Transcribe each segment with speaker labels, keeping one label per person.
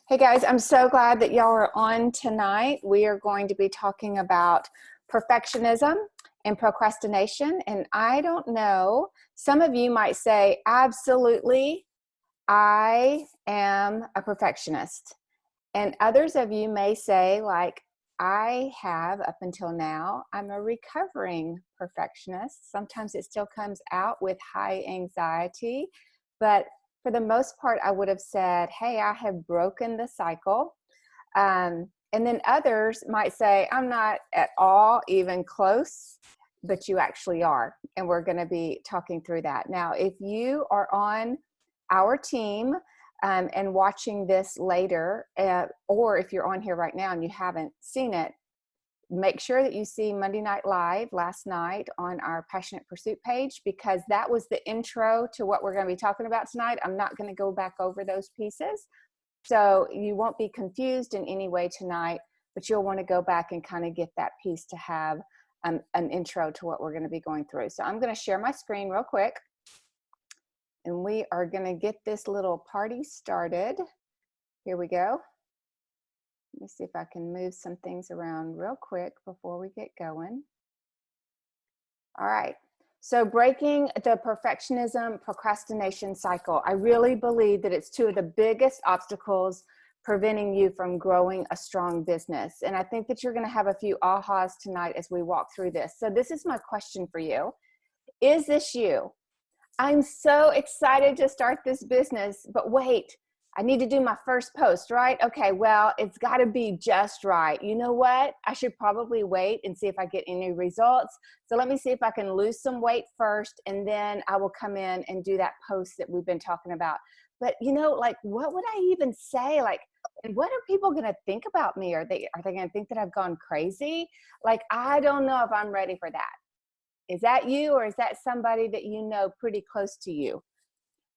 Speaker 1: Hey guys, I'm so glad that y'all are on tonight. We are going to be talking about perfectionism and procrastination. And I don't know, some of you might say, absolutely, I am a perfectionist. And others of you may say, like, I have up until now, I'm a recovering perfectionist. Sometimes it still comes out with high anxiety, but for the most part, I would have said, hey, I have broken the cycle. And then others might say, I'm not at all even close, but you actually are. And we're going to be talking through that. Now, if you are on our team, and watching this later, or if you're on here right now and you haven't seen it, make sure that you see Monday Night Live last night on our Passionate Pursuit page, because that was the intro to what we're going to be talking about tonight. I'm not going to go back over those pieces. So you won't be confused in any way tonight, but you'll want to go back and kind of get that piece to have an intro to what we're going to be going through. So I'm going to share my screen real quick. And we are going to get this little party started. Here we go. Let me see if I can move some things around real quick before we get going. All right. So breaking the perfectionism procrastination cycle. I really believe that it's two of the biggest obstacles preventing you from growing a strong business. And I think that you're going to have a few ahas tonight as we walk through this. So this is my question for you. Is this you? I'm so excited to start this business, but wait, I need to do my first post, right? Okay, well, it's got to be just right. You know what? I should probably wait and see if I get any results. So let me see if I can lose some weight first, and then I will come in and do that post that we've been talking about. But you know, like, what would I even say? Like, and what are people going to think about me? Are they going to think that I've gone crazy? Like, I don't know if I'm ready for that. Is that you, or is that somebody that you know pretty close to you?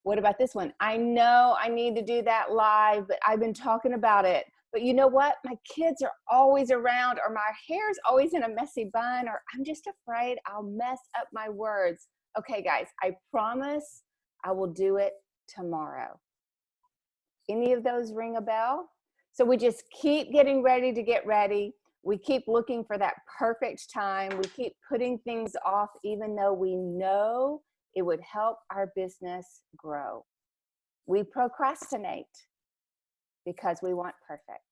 Speaker 1: What about this one? I know I need to do that live, but I've been talking about it. But you know what? My kids are always around, or my hair's always in a messy bun, or I'm just afraid I'll mess up my words. Okay, guys, I promise I will do it tomorrow. Any of those ring a bell? So we just keep getting ready to get ready. We keep looking for that perfect time. We keep putting things off, even though we know it would help our business grow. We procrastinate because we want perfect.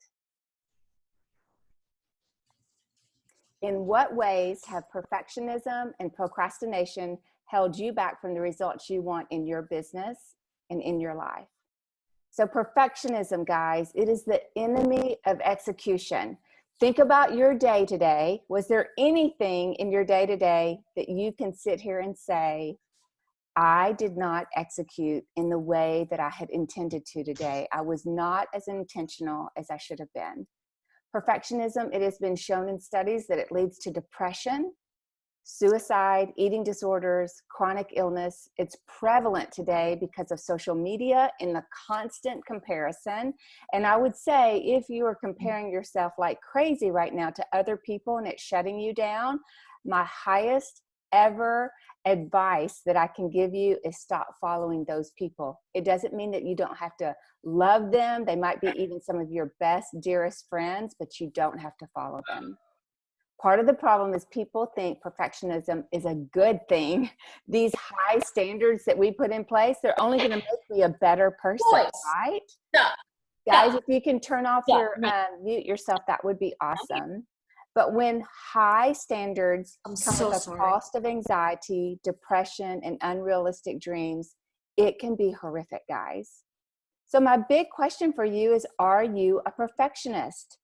Speaker 1: In what ways have perfectionism and procrastination held you back from the results you want in your business and in your life? So perfectionism, guys, it is the enemy of execution. Think about your day today. Was there anything in your day today that you can sit here and say, I did not execute in the way that I had intended to today. I was not as intentional as I should have been. Perfectionism, it has been shown in studies that it leads to depression, suicide, eating disorders, chronic illness. It's prevalent today because of social media and the constant comparison. And I would say, if you are comparing yourself like crazy right now to other people and it's shutting you down, my highest ever advice that I can give you is stop following those people. It doesn't mean that you don't have to love them. They might be even some of your best, dearest friends, but you don't have to follow them. Part of the problem is people think perfectionism is a good thing. These high standards that we put in place, they're only going to make me a better person, right?
Speaker 2: Yeah.
Speaker 1: Guys, if you can turn off
Speaker 2: Yeah.
Speaker 1: your mute yourself, that would be awesome. But when high standards come with a cost of anxiety, depression, and unrealistic dreams, it can be horrific, guys. So my big question for you is, are you a perfectionist?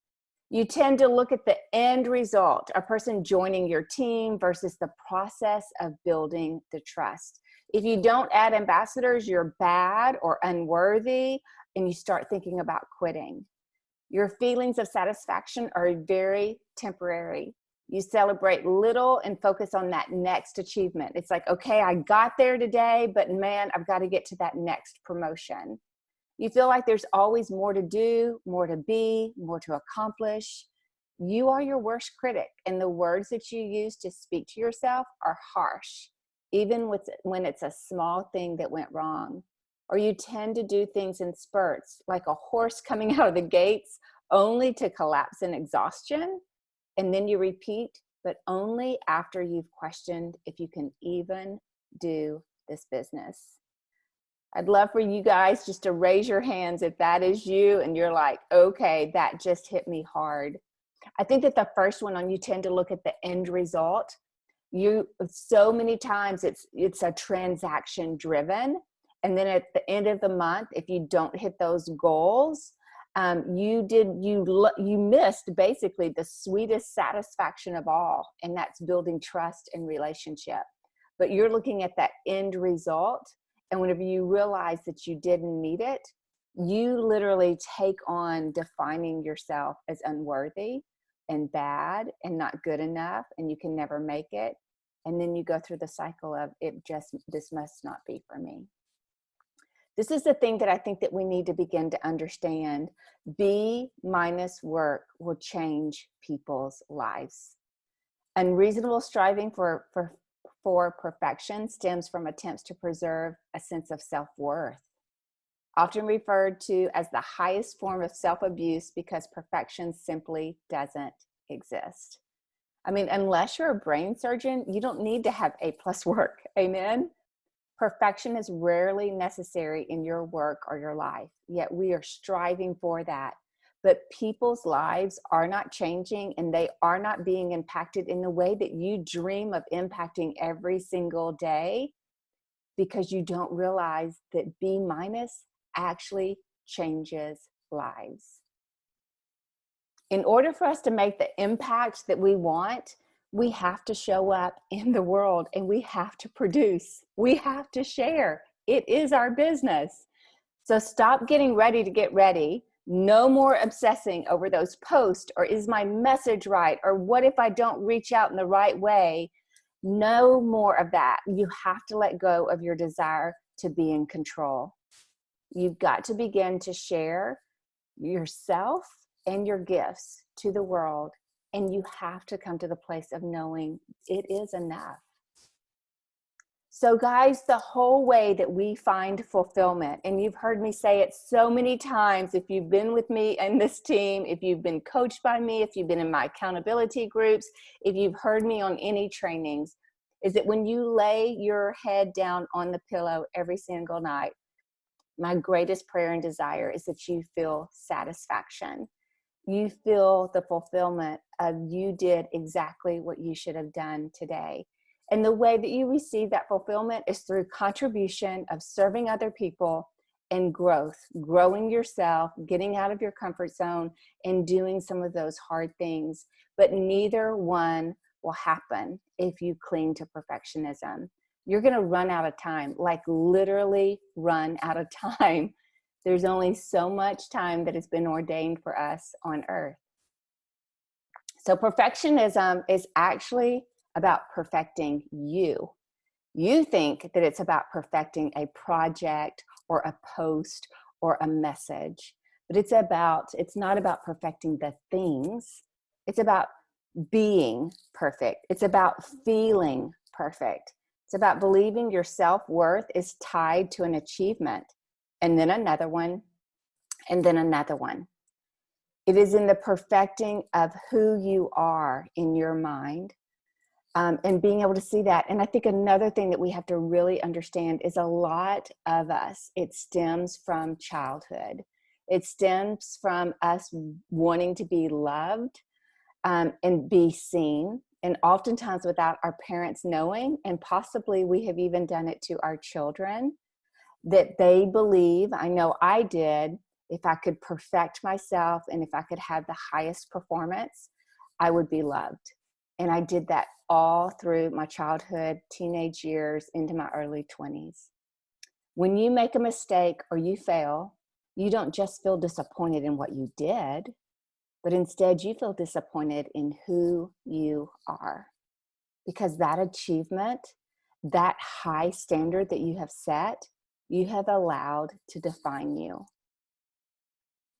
Speaker 1: You tend to look at the end result, a person joining your team versus the process of building the trust. If you don't add ambassadors, you're bad or unworthy, and you start thinking about quitting. Your feelings of satisfaction are very temporary. You celebrate little and focus on that next achievement. It's like, okay, I got there today, but man, I've got to get to that next promotion. You feel like there's always more to do, more to be, more to accomplish. You are your worst critic, and the words that you use to speak to yourself are harsh, even when it's a small thing that went wrong. or you tend to do things in spurts, like a horse coming out of the gates only to collapse in exhaustion, and then you repeat, but only after you've questioned if you can even do this business. I'd love for you guys just to raise your hands if that is you and you're like, okay, that just hit me hard. I think that the first one on, you tend to look at the end result. You, so many times it's a transaction driven, and then at the end of the month, if you don't hit those goals, you missed basically the sweetest satisfaction of all, and that's building trust and relationship. But you're looking at that end result, and whenever you realize that you didn't meet it, you literally take on defining yourself as unworthy and bad and not good enough, and you can never make it. And then you go through the cycle of this must not be for me. This is the thing that I think that we need to begin to understand. Be minus work will change people's lives. Unreasonable striving for perfection stems from attempts to preserve a sense of self-worth, often referred to as the highest form of self-abuse, because perfection simply doesn't exist. I mean, unless you're a brain surgeon, you don't need to have A+ work. Amen? Perfection is rarely necessary in your work or your life, yet we are striving for that. But people's lives are not changing, and they are not being impacted in the way that you dream of impacting every single day, because you don't realize that B- actually changes lives. In order for us to make the impact that we want, we have to show up in the world, and we have to produce. We have to share. It is our business. So stop getting ready to get ready. No more obsessing over those posts, or is my message right? Or what if I don't reach out in the right way? No more of that. You have to let go of your desire to be in control. You've got to begin to share yourself and your gifts to the world, and you have to come to the place of knowing it is enough. So guys, the whole way that we find fulfillment, and you've heard me say it so many times, if you've been with me and this team, if you've been coached by me, if you've been in my accountability groups, if you've heard me on any trainings, is that when you lay your head down on the pillow every single night, my greatest prayer and desire is that you feel satisfaction. You feel the fulfillment of you did exactly what you should have done today. And the way that you receive that fulfillment is through contribution of serving other people and growth, growing yourself, getting out of your comfort zone, and doing some of those hard things. But neither one will happen if you cling to perfectionism. You're going to run out of time, like literally run out of time. There's only so much time that has been ordained for us on earth. So perfectionism is actually about perfecting you. You think that it's about perfecting a project or a post or a message, but it's not about perfecting the things. It's about being perfect. It's about feeling perfect. It's about believing your self-worth is tied to an achievement, and then another one, and then another one. It is in the perfecting of who you are in your mind, and being able to see that. And I think another thing that we have to really understand is a lot of us, it stems from childhood. It stems from us wanting to be loved, and be seen, and oftentimes without our parents knowing, and possibly we have even done it to our children, that they believe, I know I did, if I could perfect myself and if I could have the highest performance, I would be loved. And I did that all through my childhood, teenage years, into my early 20s. When you make a mistake or you fail, you don't just feel disappointed in what you did, but instead you feel disappointed in who you are. Because that achievement, that high standard that you have set, you have allowed to define you.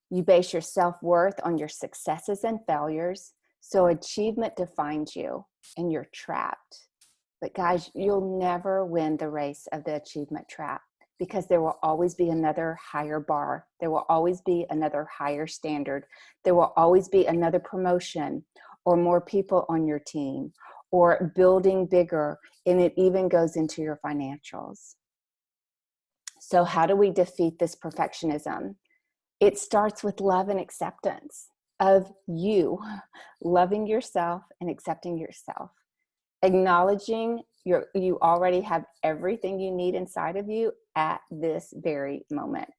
Speaker 1: You base your self-worth on your successes and failures, so achievement defines you, and you're trapped. But guys, you'll never win the race of the achievement trap. because there will always be another higher bar. There will always be another higher standard. There will always be another promotion or more people on your team or building bigger. And it even goes into your financials. So how do we defeat this perfectionism? It starts with love and acceptance of you, loving yourself and accepting yourself, acknowledging you already have everything you need inside of you at this very moment,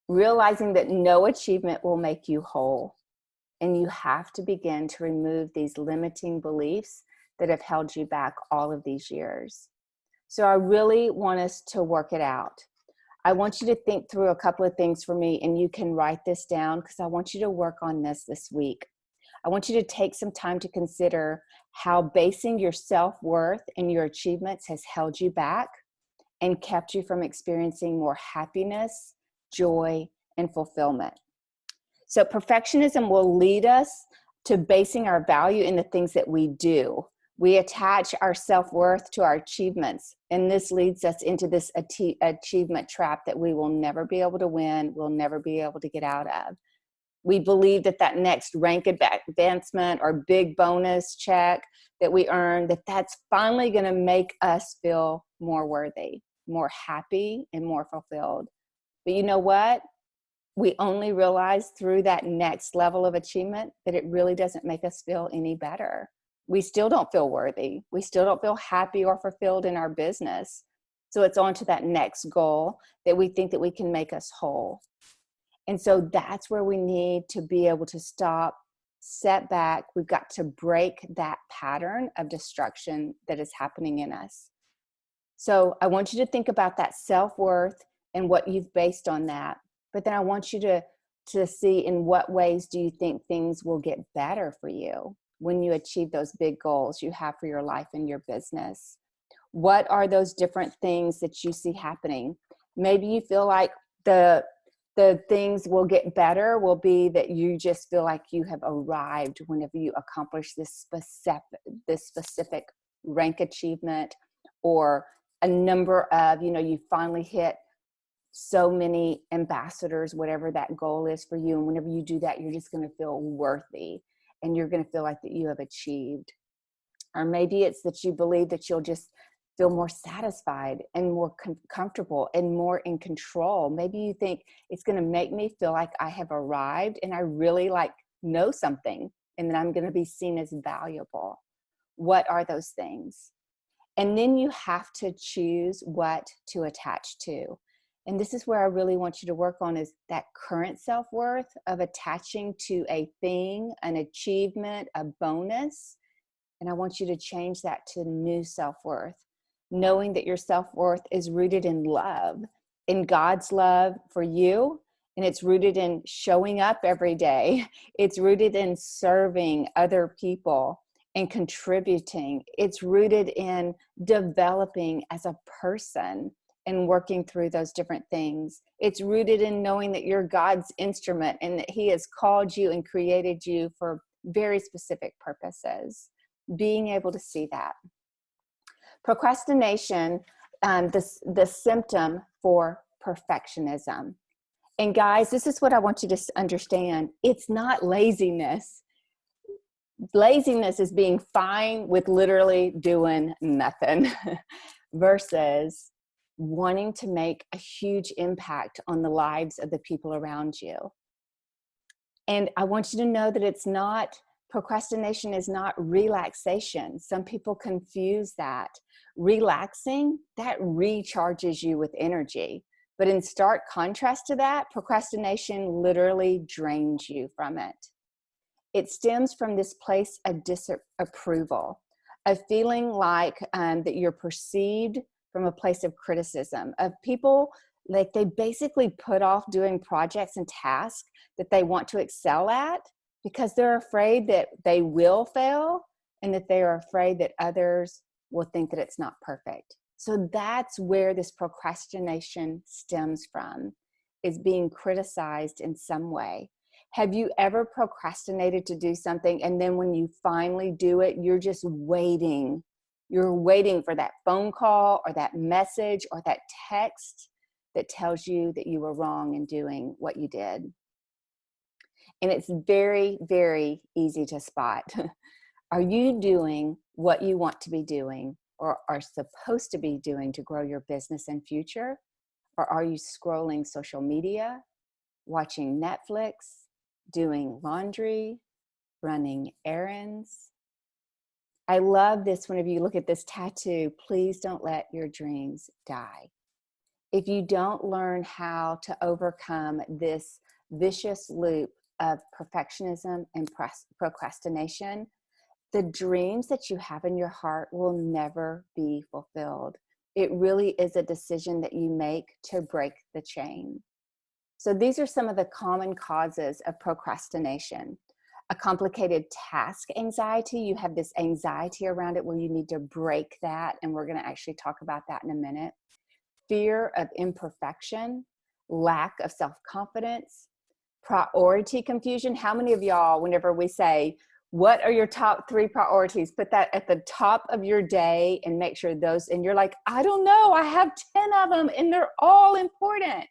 Speaker 1: realizing that no achievement will make you whole, and you have to begin to remove these limiting beliefs that have held you back all of these years. So I really want us to work it out. I want you to think through a couple of things for me, and you can write this down because I want you to work on this week. I want you to take some time to consider how basing your self-worth and your achievements has held you back and kept you from experiencing more happiness, joy, and fulfillment. So perfectionism will lead us to basing our value in the things that we do. We attach our self-worth to our achievements, and this leads us into this achievement trap that we will never be able to win, we'll never be able to get out of. We believe that next rank advancement or big bonus check that we earn, that's finally going to make us feel more worthy, more happy, and more fulfilled. But you know what? We only realize through that next level of achievement that it really doesn't make us feel any better. We still don't feel worthy. We still don't feel happy or fulfilled in our business. So it's on to that next goal that we think that we can make us whole. And so that's where we need to be able to stop, set back. We've got to break that pattern of destruction that is happening in us. So I want you to think about that self-worth and what you've based on that. But then I want you to see in what ways do you think things will get better for you when you achieve those big goals you have for your life and your business. What are those different things that you see happening? Maybe you feel like the things will get better will be that you just feel like you have arrived whenever you accomplish this specific rank achievement, or a number of, you finally hit so many ambassadors, whatever that goal is for you. And whenever you do that, you're just going to feel worthy and you're going to feel like that you have achieved. Or maybe it's that you believe that you'll just feel more satisfied and more comfortable and more in control. Maybe you think it's going to make me feel like I have arrived and I really know something and that I'm going to be seen as valuable. What are those things? And then you have to choose what to attach to. And this is where I really want you to work on, is that current self-worth of attaching to a thing, an achievement, a bonus. And I want you to change that to new self-worth, knowing that your self-worth is rooted in love, in God's love for you. And it's rooted in showing up every day. It's rooted in serving other people and contributing. It's rooted in developing as a person and working through those different things. It's rooted in knowing that you're God's instrument and that He has called you and created you for very specific purposes. Being able to see that. Procrastination, the symptom for perfectionism. And guys, this is what I want you to understand. It's not laziness. Laziness is being fine with literally doing nothing versus wanting to make a huge impact on the lives of the people around you. And I want you to know that procrastination is not relaxation. Some people confuse that. Relaxing, that recharges you with energy. But in stark contrast to that, procrastination literally drains you from it. It stems from this place of disapproval, of feeling like that you're perceived from a place of criticism, of people like they basically put off doing projects and tasks that they want to excel at because they're afraid that they will fail and that they are afraid that others will think that it's not perfect. So that's where this procrastination stems from, is being criticized in some way. Have you ever procrastinated to do something and then when you finally do it, you're just waiting? You're waiting for that phone call or that message or that text that tells you that you were wrong in doing what you did. And it's very, very easy to spot. Are you doing what you want to be doing or are supposed to be doing to grow your business and future? Or are you scrolling social media, watching Netflix, doing laundry, running errands? I love this. Whenever you look at this tattoo, please don't let your dreams die. If you don't learn how to overcome this vicious loop of perfectionism and procrastination, the dreams that you have in your heart will never be fulfilled. It really is a decision that you make to break the chain. So these are some of the common causes of procrastination. A complicated task anxiety, you have this anxiety around it where you need to break that, and we're going to actually talk about that in a minute. Fear of imperfection, lack of self-confidence, priority confusion. How many of y'all, whenever we say, what are your top 3 priorities? Put that at the top of your day and make sure those, and you're like, I don't know, I have 10 of them and they're all important.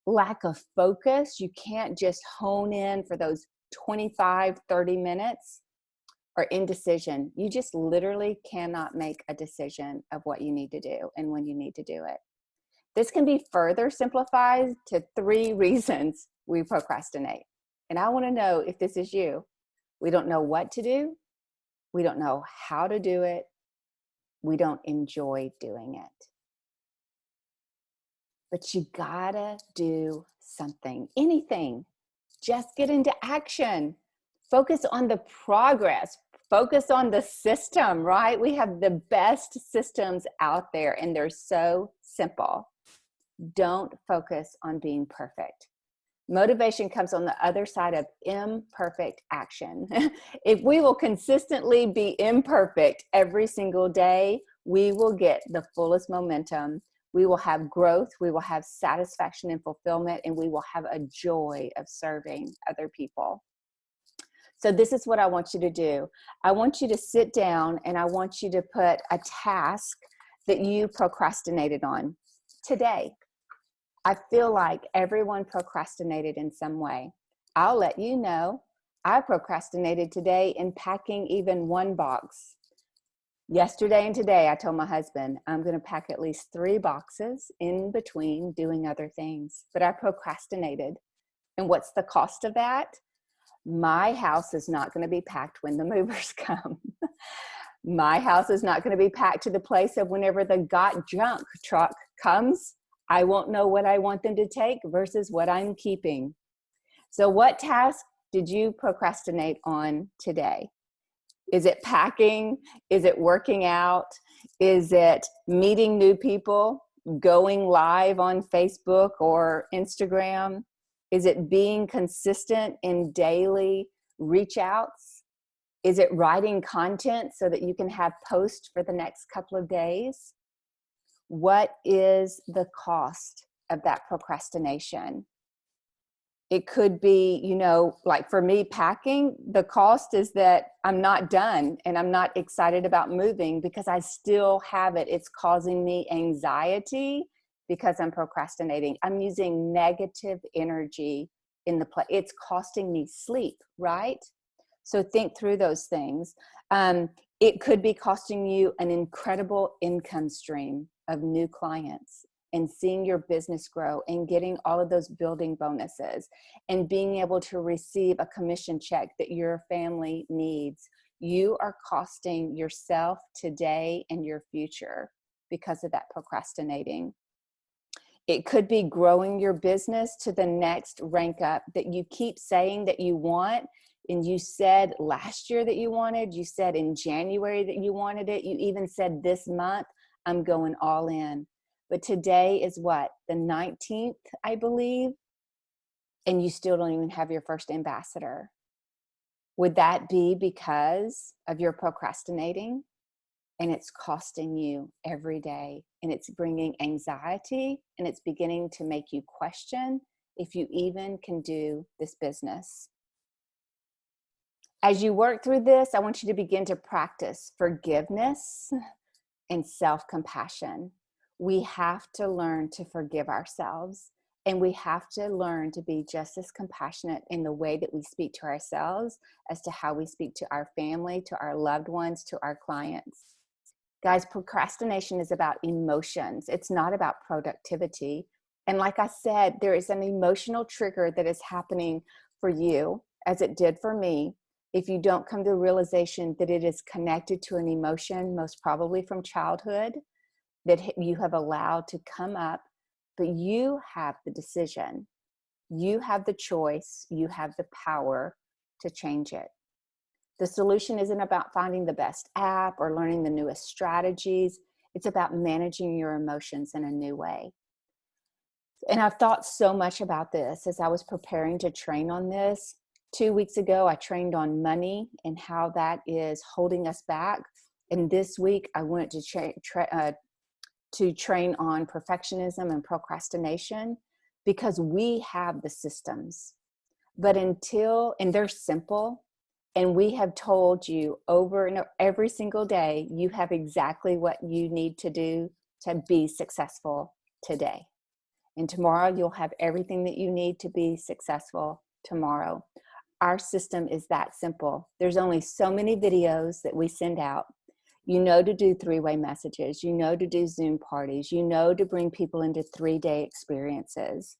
Speaker 1: Lack of focus. You can't just hone in for those 25, 30 minutes. Or indecision. You just literally cannot make a decision of what you need to do and when you need to do it. This can be further simplified to 3 reasons we procrastinate. And I want to know if this is you. We don't know what to do. We don't know how to do it. We don't enjoy doing it. But you gotta do something, anything. Just get into action. Focus on the progress. Focus on the system, right? We have the best systems out there and they're so simple. Don't focus on being perfect. Motivation comes on the other side of imperfect action. If we will consistently be imperfect every single day, we will get the fullest momentum. We will have growth, we will have satisfaction and fulfillment, and we will have a joy of serving other people. So this is what I want you to do. I want you to sit down and I want you to put a task that you procrastinated on today. I feel like everyone procrastinated in some way. I'll let you know, I procrastinated today in packing even 1 box. Yesterday and today, I told my husband, I'm going to pack at least 3 boxes in between doing other things, but I procrastinated. And what's the cost of that? My house is not going to be packed when the movers come. My house is not going to be packed to the place of whenever the got junk truck comes, I won't know what I want them to take versus what I'm keeping. So what task did you procrastinate on today? Is it packing? Is it working out? Is it meeting new people? Going live on Facebook or Instagram? Is it being consistent in daily reach outs? Is it writing content so that you can have posts for the next couple of days? What is the cost of that procrastination? It could be, you know, like for me packing, the cost is that I'm not done and I'm not excited about moving because I still have it. It's causing me anxiety because I'm procrastinating. I'm using negative energy in the place. It's costing me sleep, right? So think through those things. It could be costing you an incredible income stream of new clients and seeing your business grow and getting all of those building bonuses and being able to receive a commission check that your family needs. You are costing yourself today and your future because of that procrastinating. It could be growing your business to the next rank up that you keep saying that you want. And you said last year that you wanted, you said in January that you wanted it. You even said this month, I'm going all in. But today is what? The 19th, I believe. And you still don't even have your first ambassador. Would that be because of your procrastinating? And it's costing you every day. And it's bringing anxiety. And it's beginning to make you question if you even can do this business. As you work through this, I want you to begin to practice forgiveness and self-compassion. We have to learn to forgive ourselves, and we have to learn to be just as compassionate in the way that we speak to ourselves as to how we speak to our family, to our loved ones, to our clients. Guys, procrastination is about emotions. It's not about productivity. And like I said, there is an emotional trigger that is happening for you, as it did for me, if you don't come to the realization that it is connected to an emotion, most probably from childhood, that you have allowed to come up. But you have the decision. You have the choice. You have the power to change it. The solution isn't about finding the best app or learning the newest strategies. It's about managing your emotions in a new way. And I've thought so much about this as I was preparing to train on this. 2 weeks ago, I trained on money and how that is holding us back. And this week, I went to train on perfectionism and procrastination, because we have the systems. But and they're simple, and we have told you over and over, every single day, you have exactly what you need to do to be successful today. And tomorrow, you'll have everything that you need to be successful tomorrow. Our system is that simple. There's only so many videos that we send out. You know to do 3-way messages. You know to do Zoom parties. You know to bring people into 3-day experiences.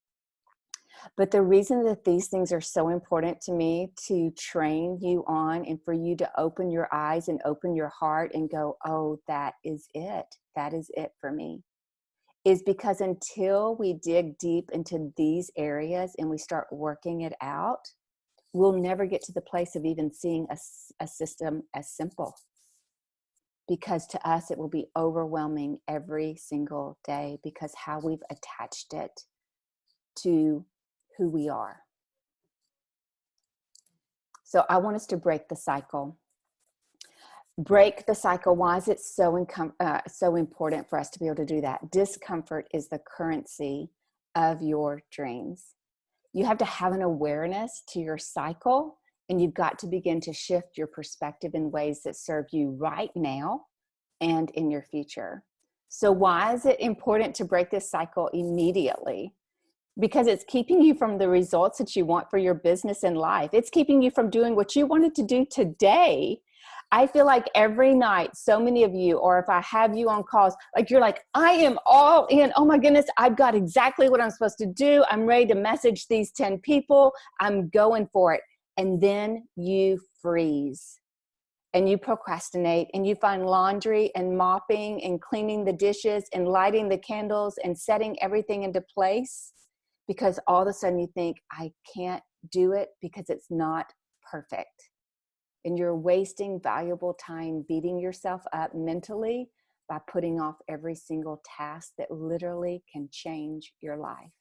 Speaker 1: But the reason that these things are so important to me to train you on, and for you to open your eyes and open your heart and go, oh, that is it. That is it for me. Is because until we dig deep into these areas and we start working it out, we'll never get to the place of even seeing a system as simple. Because to us, it will be overwhelming every single day, because how we've attached it to who we are. So I want us to break the cycle. Break the cycle. Why is it so important for us to be able to do that? Discomfort is the currency of your dreams. You have to have an awareness to your cycle, and you've got to begin to shift your perspective in ways that serve you right now and in your future. So why is it important to break this cycle immediately? Because it's keeping you from the results that you want for your business and life. It's keeping you from doing what you wanted to do today. I feel like every night, so many of you, or if I have you on calls, like you're like, I am all in. Oh my goodness, I've got exactly what I'm supposed to do. I'm ready to message these 10 people. I'm going for it. And then you freeze. And you procrastinate, and you find laundry and mopping and cleaning the dishes and lighting the candles and setting everything into place, because all of a sudden you think, I can't do it because it's not perfect. And you're wasting valuable time beating yourself up mentally by putting off every single task that literally can change your life.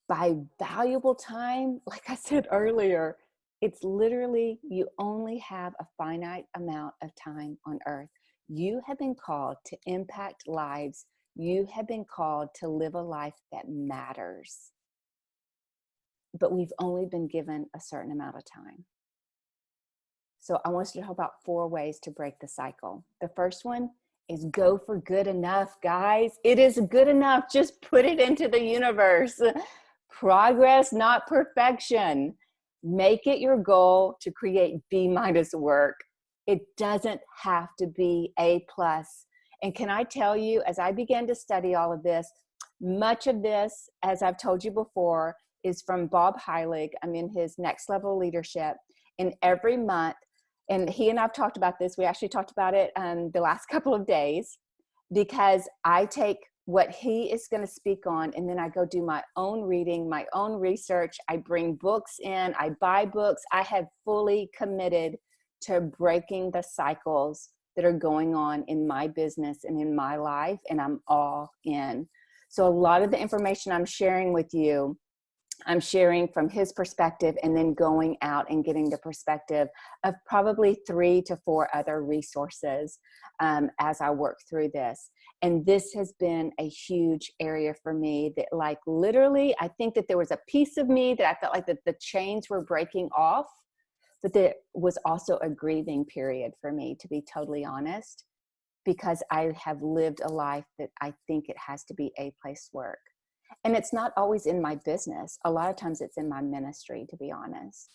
Speaker 1: By valuable time, like I said earlier, it's literally, you only have a finite amount of time on earth. You have been called to impact lives. You have been called to live a life that matters. But we've only been given a certain amount of time. So I want us to talk about 4 ways to break the cycle. The first one is go for good enough, guys. It is good enough. Just put it into the universe. Progress, not perfection. Make it your goal to create B- work. It doesn't have to be A+. And can I tell you, as I began to study all of this, much of this, as I've told you before, is from Bob Heilig. I'm in his Next Level Leadership. And every month, and he and I've talked about this, we actually talked about it the last couple of days, because I take what he is going to speak on, and then I go do my own reading, my own research. I bring books in, I buy books. I have fully committed to breaking the cycles that are going on in my business and in my life, and I'm all in. So a lot of the information I'm sharing with you, I'm sharing from his perspective, and then going out and getting the perspective of probably 3 to 4 other resources as I work through this. And this has been a huge area for me that, like, literally, I think that there was a piece of me that I felt like that the chains were breaking off, but there was also a grieving period for me, to be totally honest, because I have lived a life that I think it has to be A-place work. And it's not always in my business. A lot of times it's in my ministry, to be honest.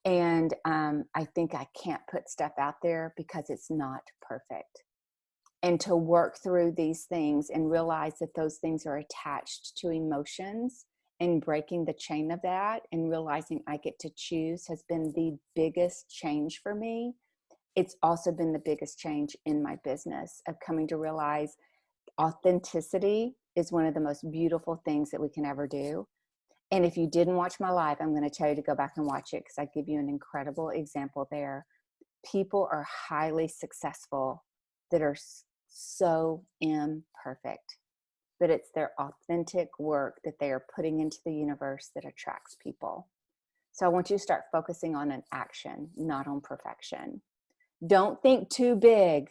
Speaker 1: And I think I can't put stuff out there because it's not perfect. And to work through these things and realize that those things are attached to emotions, and breaking the chain of that and realizing I get to choose has been the biggest change for me. It's also been the biggest change in my business, of coming to realize authenticity is one of the most beautiful things that we can ever do. And if you didn't watch my live, I'm going to tell you to go back and watch it, because I give you an incredible example there. People are highly successful that are so imperfect, but it's their authentic work that they are putting into the universe that attracts people. So I want you to start focusing on an action, not on perfection. Don't think too big.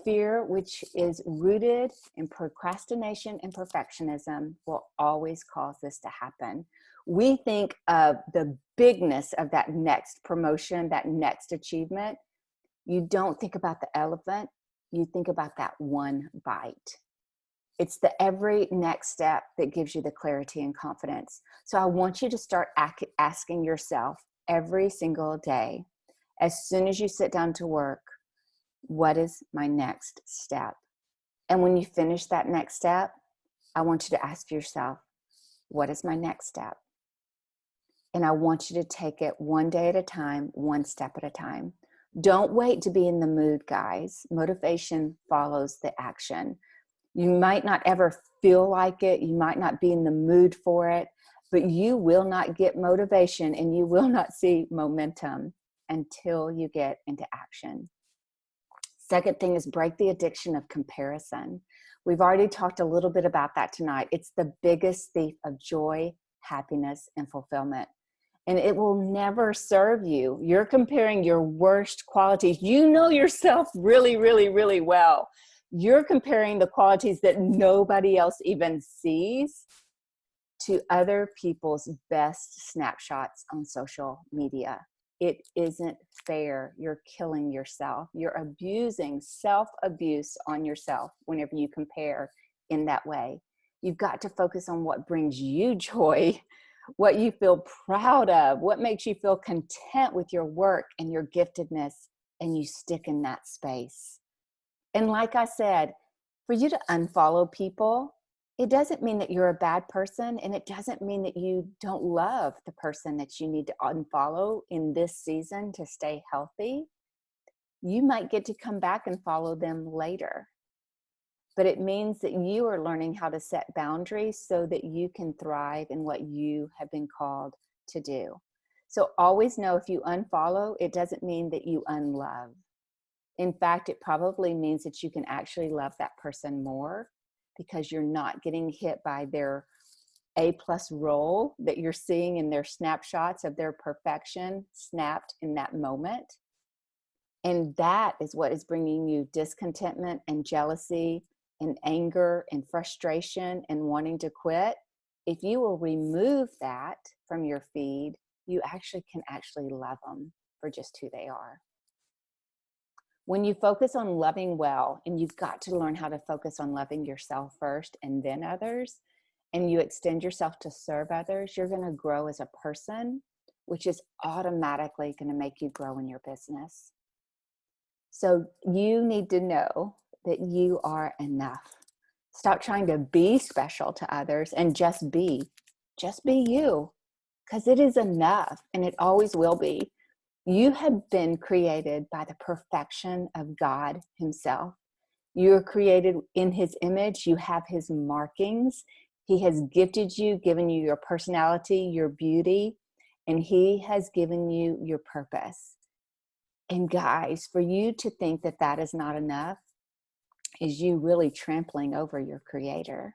Speaker 1: Fear, which is rooted in procrastination and perfectionism, will always cause this to happen. We think of the bigness of that next promotion, that next achievement. You don't think about the elephant. You think about that one bite. It's the every next step that gives you the clarity and confidence. So I want you to start asking yourself every single day, as soon as you sit down to work, what is my next step? And when you finish that next step, I want you to ask yourself, what is my next step? And I want you to take it one day at a time, one step at a time. Don't wait to be in the mood, guys. Motivation follows the action. You might not ever feel like it. You might not be in the mood for it, but you will not get motivation and you will not see momentum until you get into action. Second thing is break the addiction of comparison. We've already talked a little bit about that tonight. It's the biggest thief of joy, happiness, and fulfillment. And it will never serve you. You're comparing your worst qualities. You know yourself really, really, really well. You're comparing the qualities that nobody else even sees to other people's best snapshots on social media. It isn't fair. You're killing yourself. You're abusing self-abuse on yourself whenever you compare in that way. You've got to focus on what brings you joy, what you feel proud of, what makes you feel content with your work and your giftedness, and you stick in that space. And like I said, for you to unfollow people, it doesn't mean that you're a bad person, and it doesn't mean that you don't love the person that you need to unfollow in this season to stay healthy. You might get to come back and follow them later. But it means that you are learning how to set boundaries so that you can thrive in what you have been called to do. So always know, if you unfollow, it doesn't mean that you unlove. In fact, it probably means that you can actually love that person more, because you're not getting hit by their A+ role that you're seeing in their snapshots of their perfection snapped in that moment. And that is what is bringing you discontentment and jealousy and anger and frustration and wanting to quit. If you will remove that from your feed, you can actually love them for just who they are. When you focus on loving well, and you've got to learn how to focus on loving yourself first and then others, and you extend yourself to serve others, you're going to grow as a person, which is automatically going to make you grow in your business. So you need to know that you are enough. Stop trying to be special to others and just be you, because it is enough, and it always will be. You have been created by the perfection of God Himself. You are created in His image. You have His markings. He has gifted you, given you your personality, your beauty, and He has given you your purpose. And guys, for you to think that that is not enough is you really trampling over your Creator.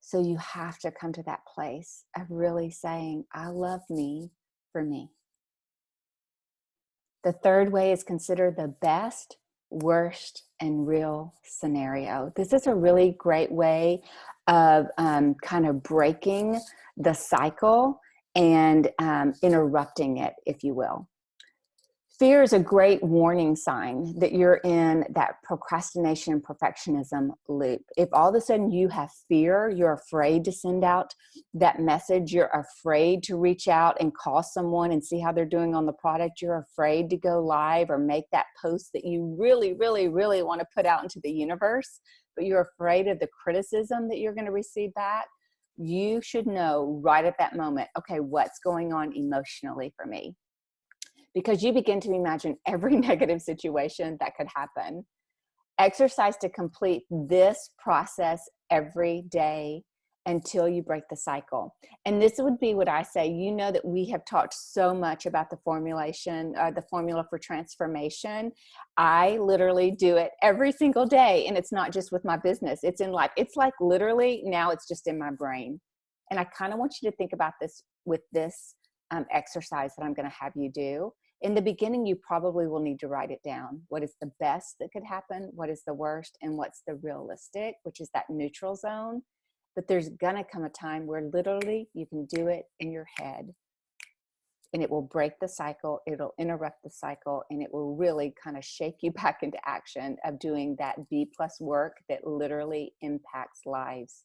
Speaker 1: So you have to come to that place of really saying, I love me for me. The third way is consider the best, worst, and real scenario. This is a really great way of kind of breaking the cycle and interrupting it, if you will. Fear is a great warning sign that you're in that procrastination and perfectionism loop. If all of a sudden you have fear, you're afraid to send out that message, you're afraid to reach out and call someone and see how they're doing on the product, you're afraid to go live or make that post that you really, really, really want to put out into the universe, but you're afraid of the criticism that you're going to receive back, you should know right at that moment, okay, what's going on emotionally for me? Because you begin to imagine every negative situation that could happen. Exercise to complete this process every day until you break the cycle. And this would be what I say. You know that we have talked so much about the the formula for transformation. I literally do it every single day. And it's not just with my business, it's in life. It's like literally now it's just in my brain. And I kind of want you to think about this with this exercise that I'm going to have you do. In the beginning, you probably will need to write it down. What is the best that could happen? What is the worst? And what's the realistic, which is that neutral zone? But there's going to come a time where literally you can do it in your head and it will break the cycle. It'll interrupt the cycle and it will really kind of shake you back into action of doing that B+ work that literally impacts lives.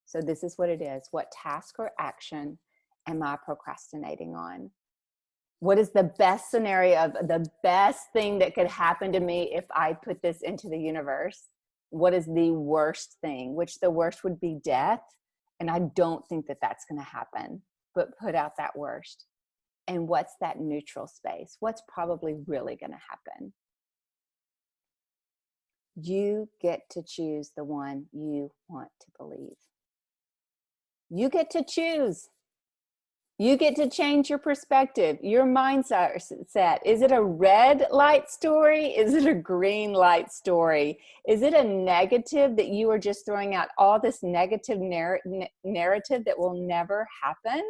Speaker 1: So this is what it is. What task or action am I procrastinating on? What is the best scenario of the best thing that could happen to me if I put this into the universe? What is the worst thing? Which the worst would be death. And I don't think that that's going to happen, but put out that worst. And what's that neutral space? What's probably really going to happen? You get to choose the one you want to believe. You get to choose. You get to change your perspective, your mindset. Is it a red light story? Is it a green light story? Is it a negative that you are just throwing out all this negative narrative that will never happen?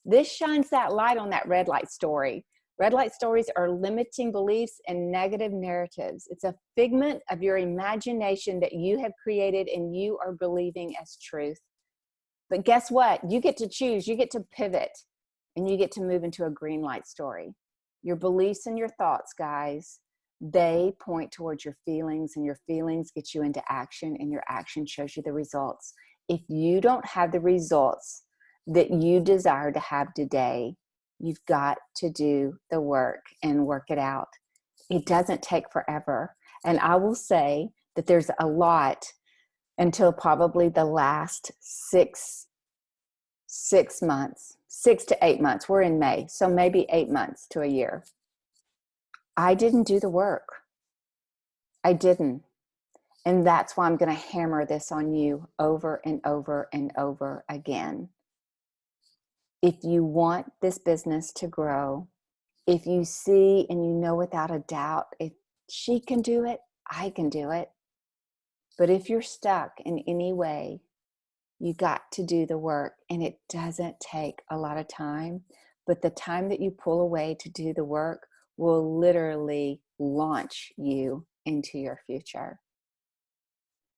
Speaker 1: This shines that light on that red light story. Red light stories are limiting beliefs and negative narratives. It's a figment of your imagination that you have created and you are believing as truth. But guess what? You get to choose, you get to pivot, and you get to move into a green light story. Your beliefs and your thoughts, guys, they point towards your feelings, and your feelings get you into action, and your action shows you the results. If you don't have the results that you desire to have today, you've got to do the work and work it out. It doesn't take forever. And I will say that there's a lot until probably the last 6 months, 6 to 8 months. We're in May, so maybe 8 months to a year. I didn't do the work. I didn't. And that's why I'm going to hammer this on you over and over and over again. If you want this business to grow, if you see and you know without a doubt, if she can do it, I can do it. But if you're stuck in any way, you got to do the work, and it doesn't take a lot of time, but the time that you pull away to do the work will literally launch you into your future.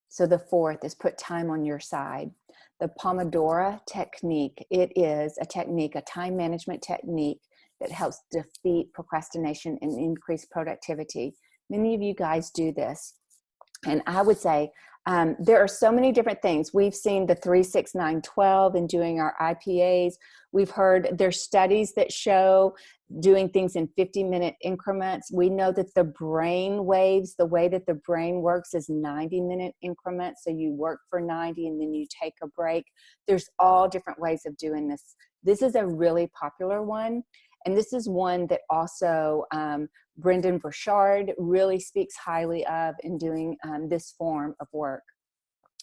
Speaker 1: So the fourth is put time on your side. The Pomodoro technique, it is a technique, a time management technique that helps defeat procrastination and increase productivity. Many of you guys do this. And I would say there are so many different things. We've seen the 3-6-9-12 in doing our IPAs. We've heard there's studies that show doing things in 50-minute increments. We know that the brain waves, the way that the brain works is 90-minute increments. So you work for 90 and then you take a break. There's all different ways of doing this. This is a really popular one. And this is one that also Brendon Burchard really speaks highly of in doing this form of work.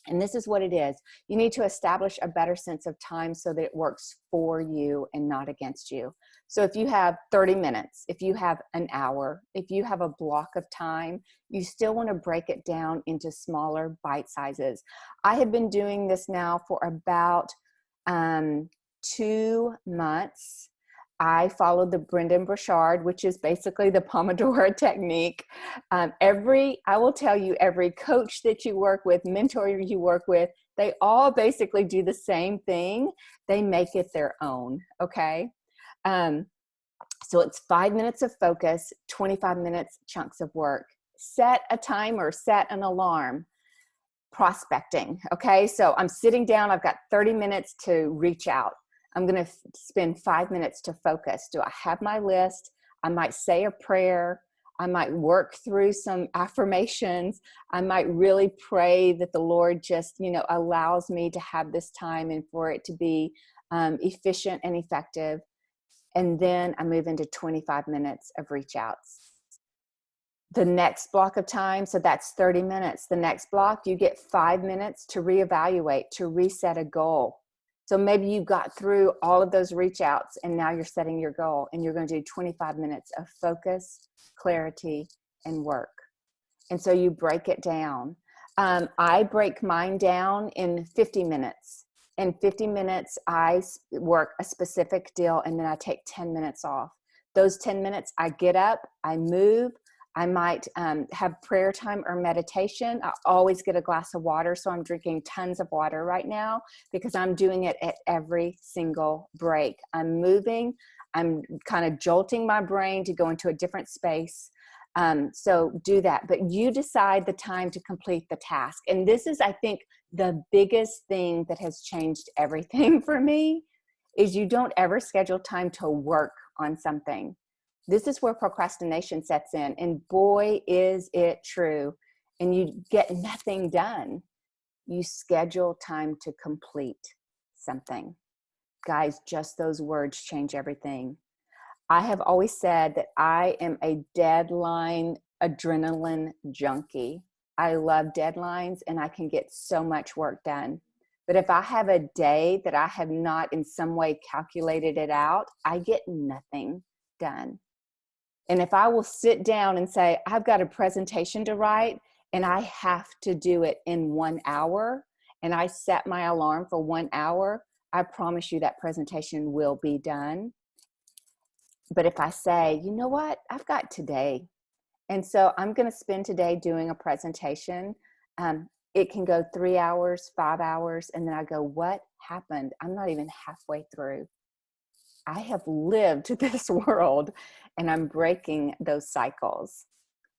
Speaker 1: And this is what it is. You need to establish a better sense of time so that it works for you and not against you. So if you have 30 minutes, if you have an hour, if you have a block of time, you still want to break it down into smaller bite sizes. I have been doing this now for about 2 months. I followed the Brendon Burchard, which is basically the Pomodoro technique. I will tell you, every coach that you work with, mentor you work with, they all basically do the same thing. They make it their own, okay? So it's 5 minutes of focus, 25 minutes chunks of work. Set a timer, set an alarm. Prospecting, okay? So I'm sitting down, I've got 30 minutes to reach out. I'm gonna spend 5 minutes to focus. Do I have my list? I might say a prayer. I might work through some affirmations. I might really pray that the Lord just, allows me to have this time and for it to be efficient and effective. And then I move into 25 minutes of reach outs. The next block of time, so that's 30 minutes. The next block, you get 5 minutes to reevaluate, to reset a goal. So maybe you got through all of those reach outs and now you're setting your goal and you're going to do 25 minutes of focus, clarity, and work. And so you break it down. I break mine down in 50 minutes. In 50 minutes, I work a specific deal and then I take 10 minutes off. Those 10 minutes, I get up, I move, I might have prayer time or meditation. I always get a glass of water, so I'm drinking tons of water right now because I'm doing it at every single break. I'm moving, I'm kind of jolting my brain to go into a different space. So do that, but you decide the time to complete the task. And this is, I think, the biggest thing that has changed everything for me is you don't ever schedule time to work on something. This is where procrastination sets in, and boy, is it true. And you get nothing done. You schedule time to complete something. Guys, just those words change everything. I have always said that I am a deadline adrenaline junkie. I love deadlines and I can get so much work done. But if I have a day that I have not in some way calculated it out, I get nothing done. And if I will sit down and say, I've got a presentation to write and I have to do it in 1 hour, and I set my alarm for 1 hour, I promise you that presentation will be done. But if I say, you know what, I've got today, and so I'm going to spend today doing a presentation, it can go 3 hours, 5 hours, and then I go, what happened? I'm not even halfway through. I have lived this world and I'm breaking those cycles.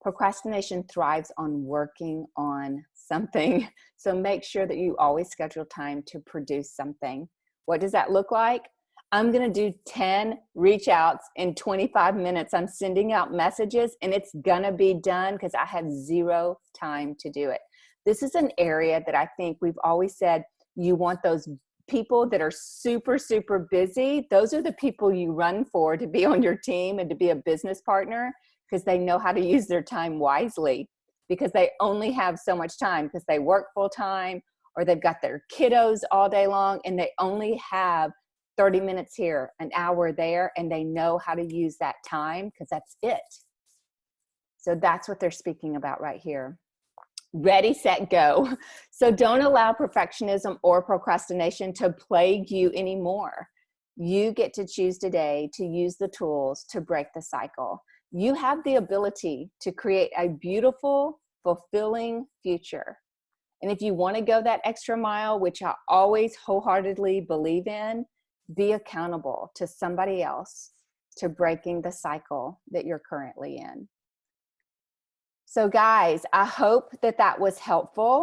Speaker 1: Procrastination thrives on working on something. So make sure that you always schedule time to produce something. What does that look like? I'm going to do 10 reach outs in 25 minutes. I'm sending out messages and it's going to be done because I have zero time to do it. This is an area that I think we've always said you want those people that are super, super busy. Those are the people you run for to be on your team and to be a business partner because they know how to use their time wisely because they only have so much time because they work full time or they've got their kiddos all day long and they only have 30 minutes here, an hour there, and they know how to use that time because that's it. So that's what they're speaking about right here. Ready, set, go. So don't allow perfectionism or procrastination to plague you anymore. You get to choose today to use the tools to break the cycle. You have the ability to create a beautiful, fulfilling future. And if you want to go that extra mile, which I always wholeheartedly believe in, be accountable to somebody else to breaking the cycle that you're currently in. So guys, I hope that that was helpful.